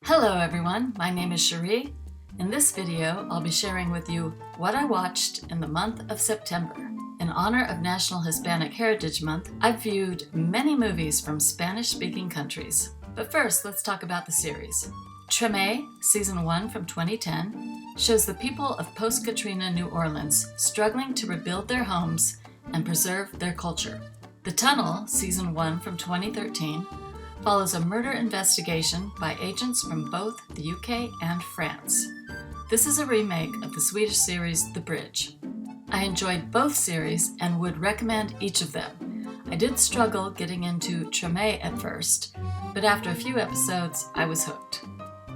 Hello everyone, my name is Cherie. In this video, I'll be sharing with you what I watched in the month of September. In honor of National Hispanic Heritage Month, I've viewed many movies from Spanish-speaking countries. But first, let's talk about the series. Treme, Season 1 from 2010, shows the people of post-Katrina New Orleans struggling to rebuild their homes and preserve their culture. The Tunnel, Season 1 from 2013, follows a murder investigation by agents from both the UK and France. This is a remake of the Swedish series The Bridge. I enjoyed both series and would recommend each of them. I did struggle getting into Treme at first, but after a few episodes, I was hooked.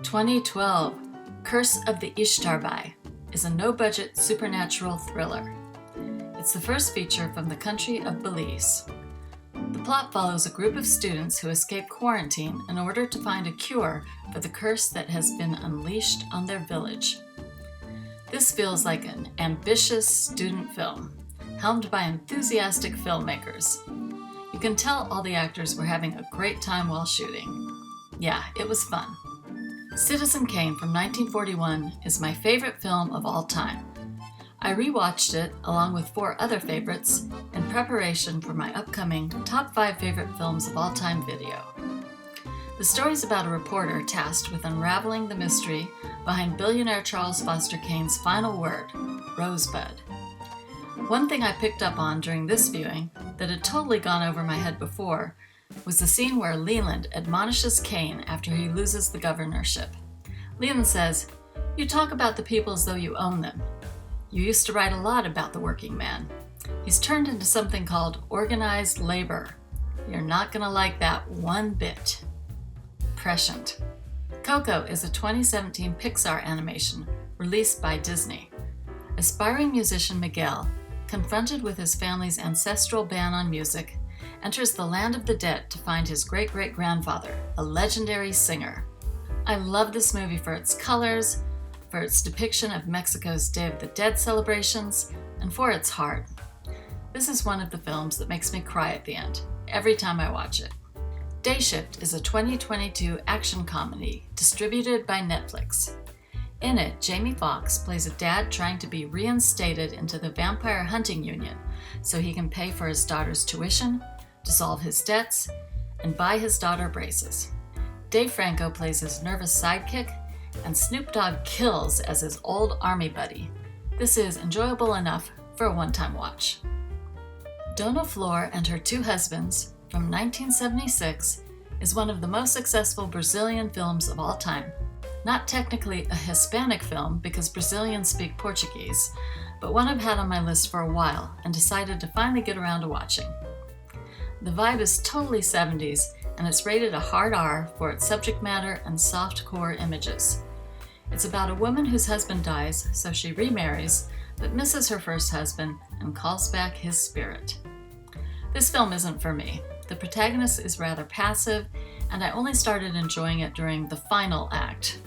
2012, Curse of the Ishtarbai is a no-budget supernatural thriller. It's the first feature from the country of Belize. The plot follows a group of students who escape quarantine in order to find a cure for the curse that has been unleashed on their village. This feels like an ambitious student film, helmed by enthusiastic filmmakers. You can tell all the actors were having a great time while shooting. Yeah, it was fun. Citizen Kane from 1941 is my favorite film of all time. I rewatched it along with 4 other favorites in preparation for my upcoming Top 5 Favorite Films of All Time video. The story is about a reporter tasked with unraveling the mystery behind billionaire Charles Foster Kane's final word, Rosebud. One thing I picked up on during this viewing that had totally gone over my head before was the scene where Leland admonishes Kane after he loses the governorship. Leland says, "You talk about the people as though you own them. You used to write a lot about the working man. He's turned into something called organized labor. You're not going to like that one bit." Prescient. Coco is a 2017 Pixar animation released by Disney. Aspiring musician Miguel, confronted with his family's ancestral ban on music, enters the land of the dead to find his great-great-grandfather, a legendary singer. I love this movie for its colors, for its depiction of Mexico's Day of the Dead celebrations, and for its heart. This is one of the films that makes me cry at the end, every time I watch it. Day Shift is a 2022 action comedy distributed by Netflix. In it, Jamie Foxx plays a dad trying to be reinstated into the vampire hunting union so he can pay for his daughter's tuition, dissolve his debts, and buy his daughter braces. Dave Franco plays his nervous sidekick, and Snoop Dogg kills as his old army buddy. This is enjoyable enough for a one-time watch. Dona Flor and Her Two Husbands from 1976 is one of the most successful Brazilian films of all time. Not technically a Hispanic film because Brazilians speak Portuguese, but one I've had on my list for a while and decided to finally get around to watching. The vibe is totally 70s, and it's rated a hard R for its subject matter and soft-core images. It's about a woman whose husband dies, so she remarries, but misses her first husband and calls back his spirit. This film isn't for me. The protagonist is rather passive, and I only started enjoying it during the final act.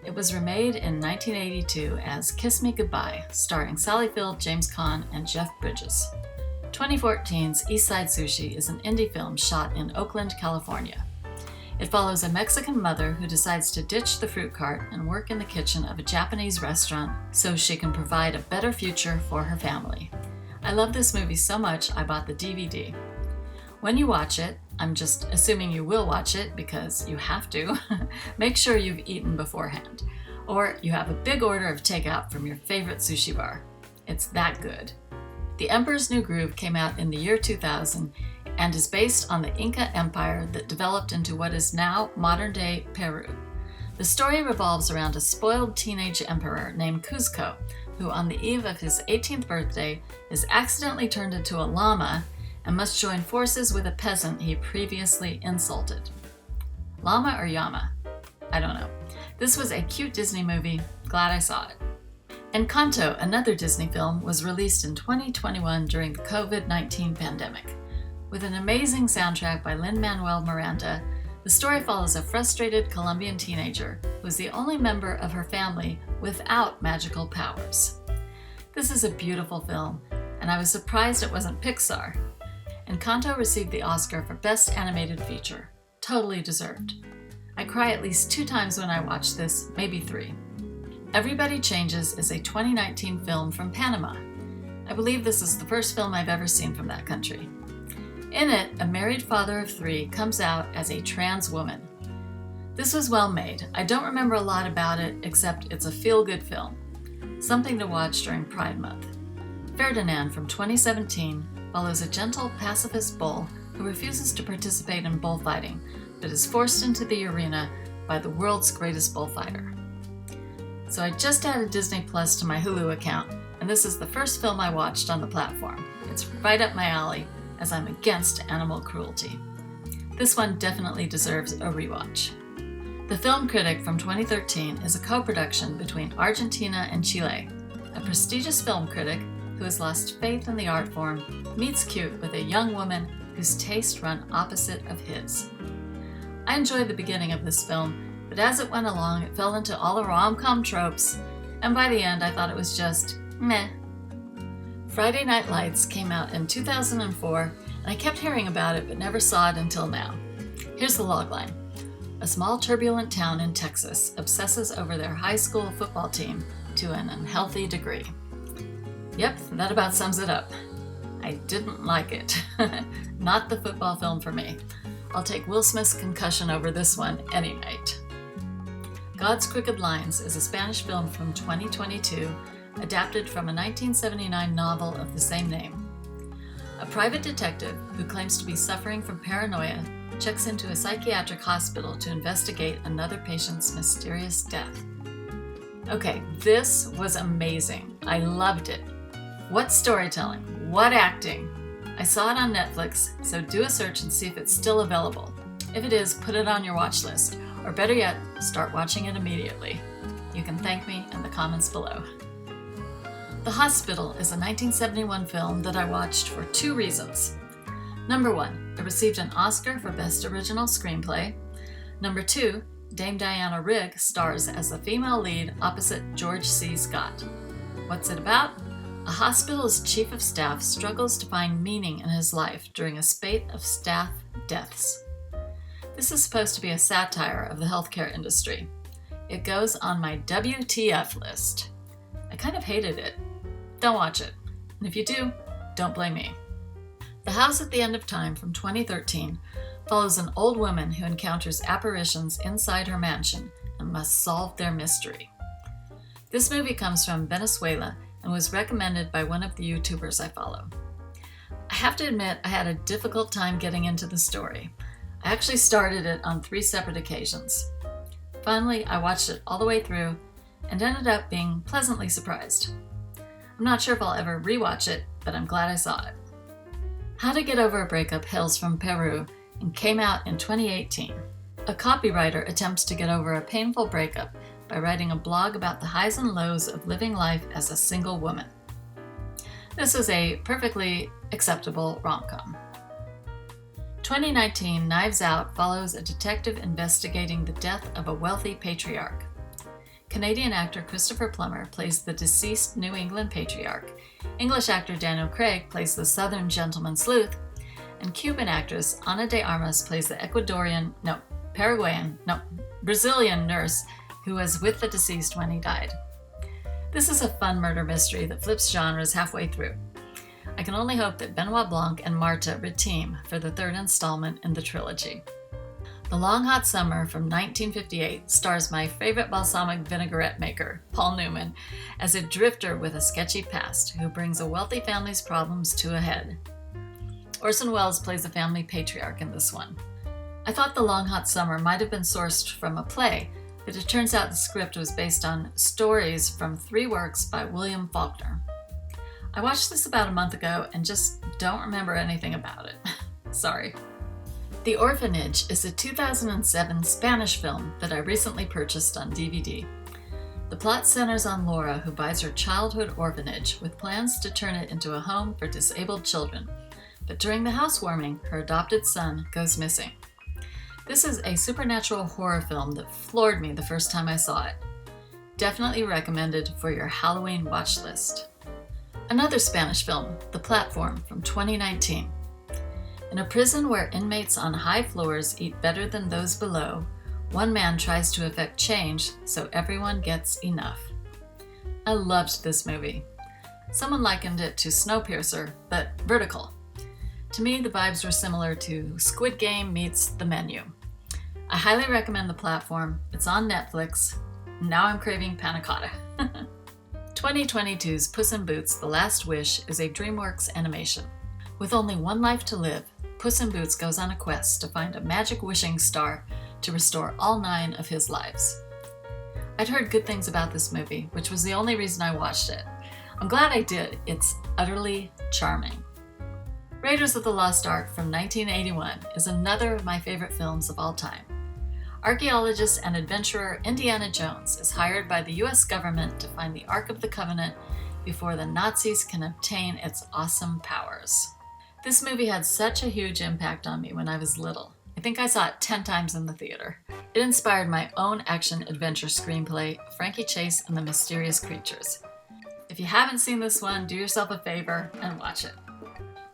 It was remade in 1982 as Kiss Me Goodbye, starring Sally Field, James Caan, and Jeff Bridges. 2014's East Side Sushi is an indie film shot in Oakland, California. It follows a Mexican mother who decides to ditch the fruit cart and work in the kitchen of a Japanese restaurant so she can provide a better future for her family. I love this movie so much I bought the DVD. When you watch it, I'm just assuming you will watch it because you have to, make sure you've eaten beforehand, or you have a big order of takeout from your favorite sushi bar. It's that good. The Emperor's New Groove came out in the year 2000 and is based on the Inca Empire that developed into what is now modern-day Peru. The story revolves around a spoiled teenage emperor named Cuzco, who on the eve of his 18th birthday is accidentally turned into a llama and must join forces with a peasant he previously insulted. Llama or Yama? I don't know. This was a cute Disney movie. Glad I saw it. Encanto, another Disney film, was released in 2021 during the COVID-19 pandemic. With an amazing soundtrack by Lin-Manuel Miranda, the story follows a frustrated Colombian teenager who is the only member of her family without magical powers. This is a beautiful film, and I was surprised it wasn't Pixar. Encanto received the Oscar for Best Animated Feature. Totally deserved. I cry at least 2 times when I watch this, maybe 3. Everybody Changes is a 2019 film from Panama. I believe this is the first film I've ever seen from that country. In it, a married father of 3 comes out as a trans woman. This was well made. I don't remember a lot about it, except it's a feel-good film. Something to watch during Pride Month. Ferdinand from 2017 follows a gentle pacifist bull who refuses to participate in bullfighting, but is forced into the arena by the world's greatest bullfighter. So I just added Disney Plus to my Hulu account, and this is the first film I watched on the platform. It's right up my alley, as I'm against animal cruelty. This one definitely deserves a rewatch. The Film Critic from 2013 is a co-production between Argentina and Chile. A prestigious film critic who has lost faith in the art form meets cute with a young woman whose tastes run opposite of his. I enjoyed the beginning of this film, but as it went along, it fell into all the rom-com tropes, and by the end I thought it was just meh. Friday Night Lights came out in 2004, and I kept hearing about it but never saw it until now. Here's the logline. A small turbulent town in Texas obsesses over their high school football team to an unhealthy degree. Yep, that about sums it up. I didn't like it. Not the football film for me. I'll take Will Smith's concussion over this one any night. God's Crooked Lines is a Spanish film from 2022, adapted from a 1979 novel of the same name. A private detective who claims to be suffering from paranoia checks into a psychiatric hospital to investigate another patient's mysterious death. Okay, this was amazing. I loved it. What storytelling, what acting. I saw it on Netflix, so do a search and see if it's still available. If it is, put it on your watch list, or better yet, start watching it immediately. You can thank me in the comments below. The Hospital is a 1971 film that I watched for 2 reasons. Number 1, it received an Oscar for Best Original Screenplay. Number 2, Dame Diana Rigg stars as the female lead opposite George C. Scott. What's it about? A hospital's chief of staff struggles to find meaning in his life during a spate of staff deaths. This is supposed to be a satire of the healthcare industry. It goes on my WTF list. I kind of hated it. Don't watch it. And if you do, don't blame me. The House at the End of Time from 2013 follows an old woman who encounters apparitions inside her mansion and must solve their mystery. This movie comes from Venezuela and was recommended by one of the YouTubers I follow. I have to admit I had a difficult time getting into the story. I actually started it on 3 separate occasions. Finally, I watched it all the way through and ended up being pleasantly surprised. I'm not sure if I'll ever rewatch it, but I'm glad I saw it. How to Get Over a Breakup hails from Peru and came out in 2018. A copywriter attempts to get over a painful breakup by writing a blog about the highs and lows of living life as a single woman. This is a perfectly acceptable rom-com. 2019 Knives Out follows a detective investigating the death of a wealthy patriarch. Canadian actor Christopher Plummer plays the deceased New England patriarch, English actor Daniel Craig plays the Southern gentleman sleuth, and Cuban actress Ana de Armas plays the Brazilian nurse who was with the deceased when he died. This is a fun murder mystery that flips genres halfway through. I can only hope that Benoit Blanc and Marta reteam for the 3rd installment in the trilogy. The Long Hot Summer from 1958 stars my favorite balsamic vinaigrette maker, Paul Newman, as a drifter with a sketchy past who brings a wealthy family's problems to a head. Orson Welles plays a family patriarch in this one. I thought The Long Hot Summer might have been sourced from a play, but it turns out the script was based on stories from 3 works by William Faulkner. I watched this about a month ago and just don't remember anything about it. Sorry. The Orphanage is a 2007 Spanish film that I recently purchased on DVD. The plot centers on Laura, who buys her childhood orphanage with plans to turn it into a home for disabled children. But during the housewarming, her adopted son goes missing. This is a supernatural horror film that floored me the first time I saw it. Definitely recommended for your Halloween watch list. Another Spanish film, The Platform from 2019. In a prison where inmates on high floors eat better than those below, one man tries to effect change so everyone gets enough. I loved this movie. Someone likened it to Snowpiercer, but vertical. To me, the vibes were similar to Squid Game meets The Menu. I highly recommend the platform. It's on Netflix. Now I'm craving panna cotta. 2022's Puss in Boots: The Last Wish is a DreamWorks animation. With only one life to live, Puss in Boots goes on a quest to find a magic wishing star to restore all 9 of his lives. I'd heard good things about this movie, which was the only reason I watched it. I'm glad I did. It's utterly charming. Raiders of the Lost Ark from 1981 is another of my favorite films of all time. Archaeologist and adventurer Indiana Jones is hired by the US government to find the Ark of the Covenant before the Nazis can obtain its awesome powers. This movie had such a huge impact on me when I was little. I think I saw it 10 times in the theater. It inspired my own action-adventure screenplay, Frankie Chase and the Mysterious Creatures. If you haven't seen this one, do yourself a favor and watch it.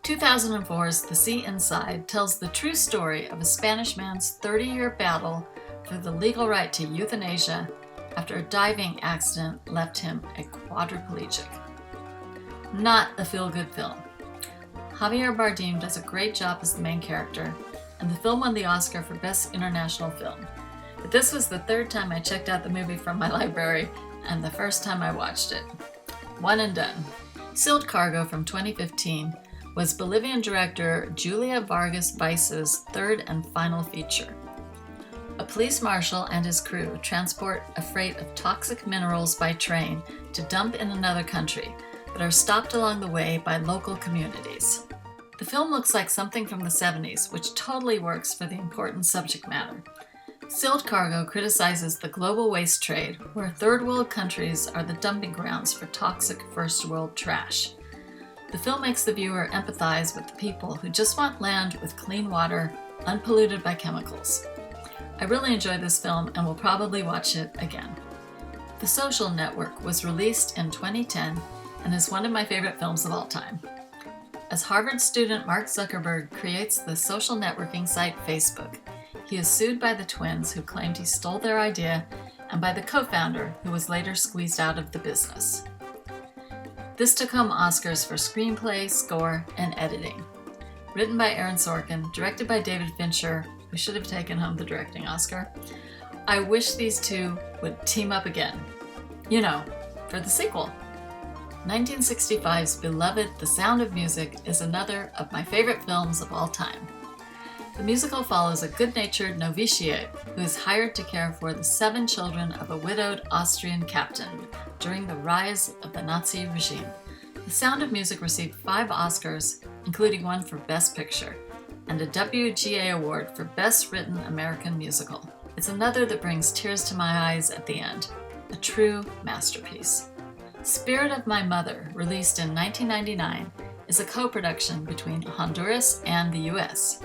2004's The Sea Inside tells the true story of a Spanish man's 30-year battle for the legal right to euthanasia after a diving accident left him a quadriplegic. Not a feel-good film. Javier Bardem does a great job as the main character, and the film won the Oscar for Best International Film. But this was the 3rd time I checked out the movie from my library, and the 1st time I watched it. One and done. Sealed Cargo from 2015 was Bolivian director Julia Vargas Weiss's 3rd and final feature. A police marshal and his crew transport a freight of toxic minerals by train to dump in another country, but are stopped along the way by local communities. The film looks like something from the 70s, which totally works for the important subject matter. Sealed Cargo criticizes the global waste trade, where third world countries are the dumping grounds for toxic first world trash. The film makes the viewer empathize with the people who just want land with clean water, unpolluted by chemicals. I really enjoyed this film and will probably watch it again. The Social Network was released in 2010 and is one of my favorite films of all time. As Harvard student Mark Zuckerberg creates the social networking site Facebook, he is sued by the twins who claimed he stole their idea and by the co-founder who was later squeezed out of the business. This took home Oscars for screenplay, score, and editing. Written by Aaron Sorkin, directed by David Fincher, who should have taken home the directing Oscar. I wish these two would team up again. You know, for the sequel. 1965's beloved The Sound of Music is another of my favorite films of all time. The musical follows a good-natured novitiate who is hired to care for the 7 children of a widowed Austrian captain during the rise of the Nazi regime. The Sound of Music received 5 Oscars, including one for Best Picture, and a WGA Award for Best Written American Musical. It's another that brings tears to my eyes at the end. A true masterpiece. Spirit of My Mother, released in 1999, is a co-production between Honduras and the US.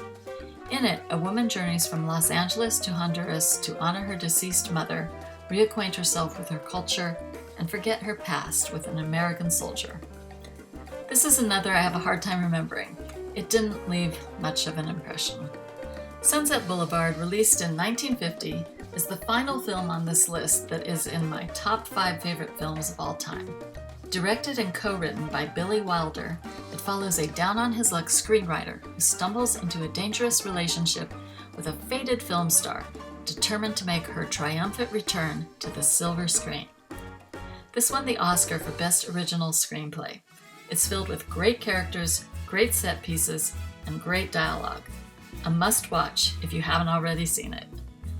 In it, a woman journeys from Los Angeles to Honduras to honor her deceased mother, reacquaint herself with her culture, and forget her past with an American soldier. This is another I have a hard time remembering. It didn't leave much of an impression. Sunset Boulevard, released in 1950, is the final film on this list that is in my top 5 favorite films of all time. Directed and co-written by Billy Wilder, it follows a down-on-his-luck screenwriter who stumbles into a dangerous relationship with a faded film star, determined to make her triumphant return to the silver screen. This won the Oscar for Best Original Screenplay. It's filled with great characters, great set pieces, and great dialogue. A must-watch if you haven't already seen it.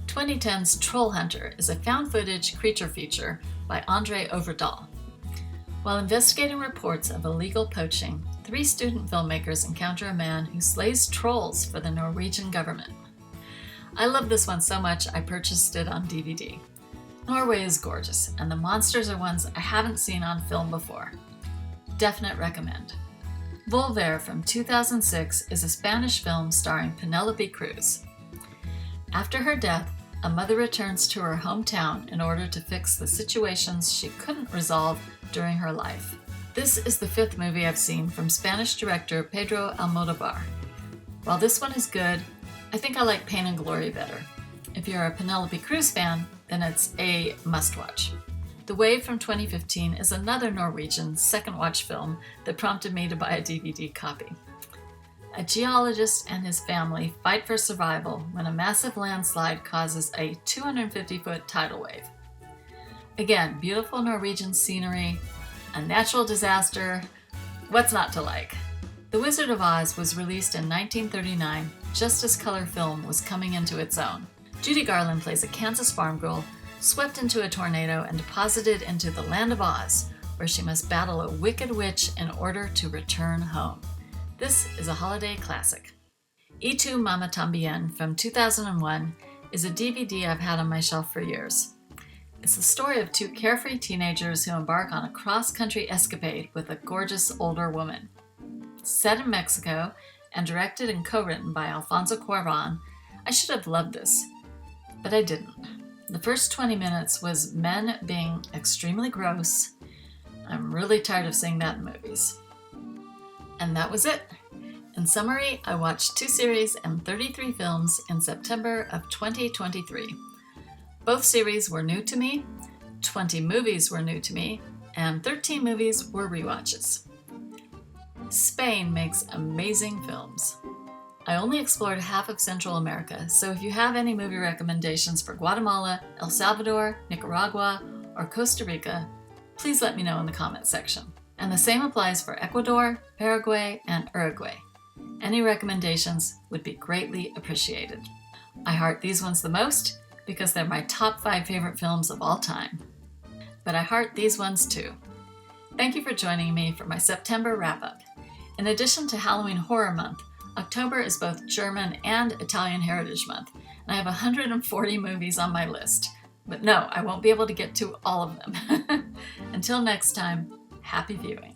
2010's Troll Hunter is a found-footage creature feature by Andre Overdahl. While investigating reports of illegal poaching, 3 student filmmakers encounter a man who slays trolls for the Norwegian government. I love this one so much I purchased it on DVD. Norway is gorgeous, and the monsters are ones I haven't seen on film before. Definite recommend. Volver from 2006 is a Spanish film starring Penelope Cruz. After her death, a mother returns to her hometown in order to fix the situations she couldn't resolve during her life. This is the 5th movie I've seen from Spanish director Pedro Almodóvar. While this one is good, I think I like Pain and Glory better. If you're a Penelope Cruz fan, then it's a must-watch. The Wave from 2015 is another Norwegian second-watch film that prompted me to buy a DVD copy. A geologist and his family fight for survival when a massive landslide causes a 250-foot tidal wave. Again, beautiful Norwegian scenery, a natural disaster. What's not to like? The Wizard of Oz was released in 1939, just as color film was coming into its own. Judy Garland plays a Kansas farm girl swept into a tornado and deposited into the land of Oz, where she must battle a wicked witch in order to return home. This is a holiday classic. Y Tu Mama Tambien from 2001 is a DVD I've had on my shelf for years. It's the story of two carefree teenagers who embark on a cross-country escapade with a gorgeous older woman. Set in Mexico and directed and co-written by Alfonso Cuarón, I should have loved this, but I didn't. The first 20 minutes was men being extremely gross. I'm really tired of seeing that in movies. And that was it. In summary, I watched 2 series and 33 films in September of 2023. Both series were new to me, 20 movies were new to me, and 13 movies were rewatches. Spain makes amazing films. I only explored half of Central America, so if you have any movie recommendations for Guatemala, El Salvador, Nicaragua, or Costa Rica, please let me know in the comments section. And the same applies for Ecuador, Paraguay, and Uruguay. Any recommendations would be greatly appreciated. I heart these ones the most because they're my top 5 favorite films of all time. But I heart these ones too. Thank you for joining me for my September wrap-up. In addition to Halloween Horror Month, October is both German and Italian Heritage Month, and I have 140 movies on my list. But no, I won't be able to get to all of them. Until next time, happy viewing.